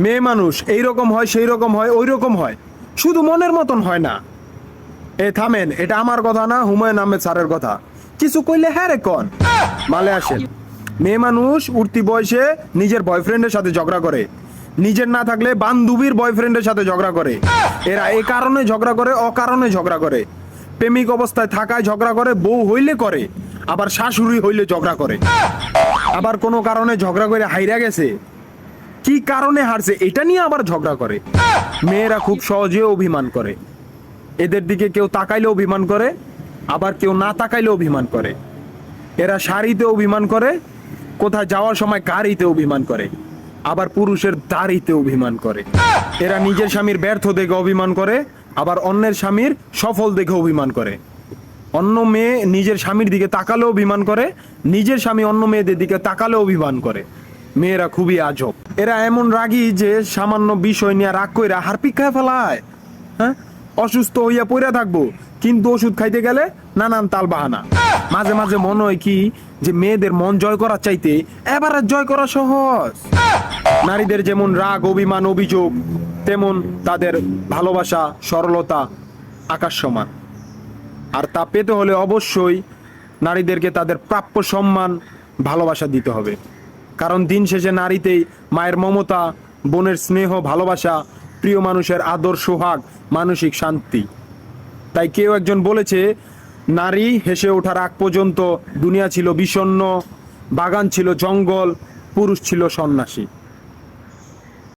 মেয়ে মানুষ এইরকম হয়, সেই রকম হয়, ওই রকম হয়, শুধু মনের মতন হয় না। এ থামেন, এটা আমার কথা না, হুমায়ুন আহমেদ স্যারের কথা। কিছু কইলে হ্যাঁ রে কন, মালে আসেন। মেয়ে মানুষ উঠতি বয়সে নিজের বয়ফ্রেন্ডের সাথে ঝগড়া করে, নিজের না থাকলে বান্ধবীর বয়ফ্রেন্ডের সাথে ঝগড়া করে। এরা এই কারণে ঝগড়া করে, অকারণে ঝগড়া করে। প্রেমিক অবস্থায় থাকায় ঝগড়া করে, বউ হইলে করে, আবার শাশুড়ি হইলে ঝগড়া করে, আবার কোনো কারণে ঝগড়া করে হাইরা গেছে, কি কারণে হারছে এটা নিয়ে আবার ঝগড়া করে। মেয়েরা খুব সহজে অভিমান করে, এদের দিকে কেউ তাকাইলে অভিমান করে, আবার কেউ না তাকাইলে অভিমান করে। এরা শাড়িতে অভিমান করে, কোথায় যাওয়ার সময় গাড়িতে অভিমান করে, আবার পুরুষের দাড়িতে অভিমান করে। এরা নিজের স্বামীর ব্যর্থ দেখে অভিমান করে, আবার অন্যের স্বামীর সফল দেখে অভিমান করে। অন্য মেয়ে নিজের স্বামীর দিকে তাকালেও অভিমান করে, নিজের স্বামী অন্য মেয়েদের দিকে তাকালেও অভিমান করে। মেয়েরা খুবই আজব। এরা এমন রাগী যে সামান্য বিষয় নিয়ে রাগ কইরা হারপিক খায় ফেলায়। হ্যাঁ, অসুস্থ হইয়া পড়ে থাকবো, কিন্তু ওষুধ খাইতে গেলে নানান তাল বাহানা। মাঝে মাঝে মনে হয় কি যে মেয়েদের মন জয় করার চাইতে এবারে জয় করা সহজ। নারীদের যেমন রাগ, অভিমান, অভিযোগ, তেমন তাদের ভালোবাসা, সরলতা আকাশ সমান। আর তা পেতে হলে অবশ্যই নারীদেরকে তাদের প্রাপ্য সম্মান, ভালোবাসা দিতে হবে। কারণ দিন শেষে নারীতেই মায়ের মমতা, বোনের স্নেহ, ভালোবাসা, প্রিয় মানুষের আদর, সোহাগ, মানসিক শান্তি। তাই কেউ একজন বলেছে, নারী হেসে ওঠার আগ পর্যন্ত দুনিয়া ছিল বিষণ্ণ, বাগান ছিল জঙ্গল, পুরুষ ছিল সন্ন্যাসী।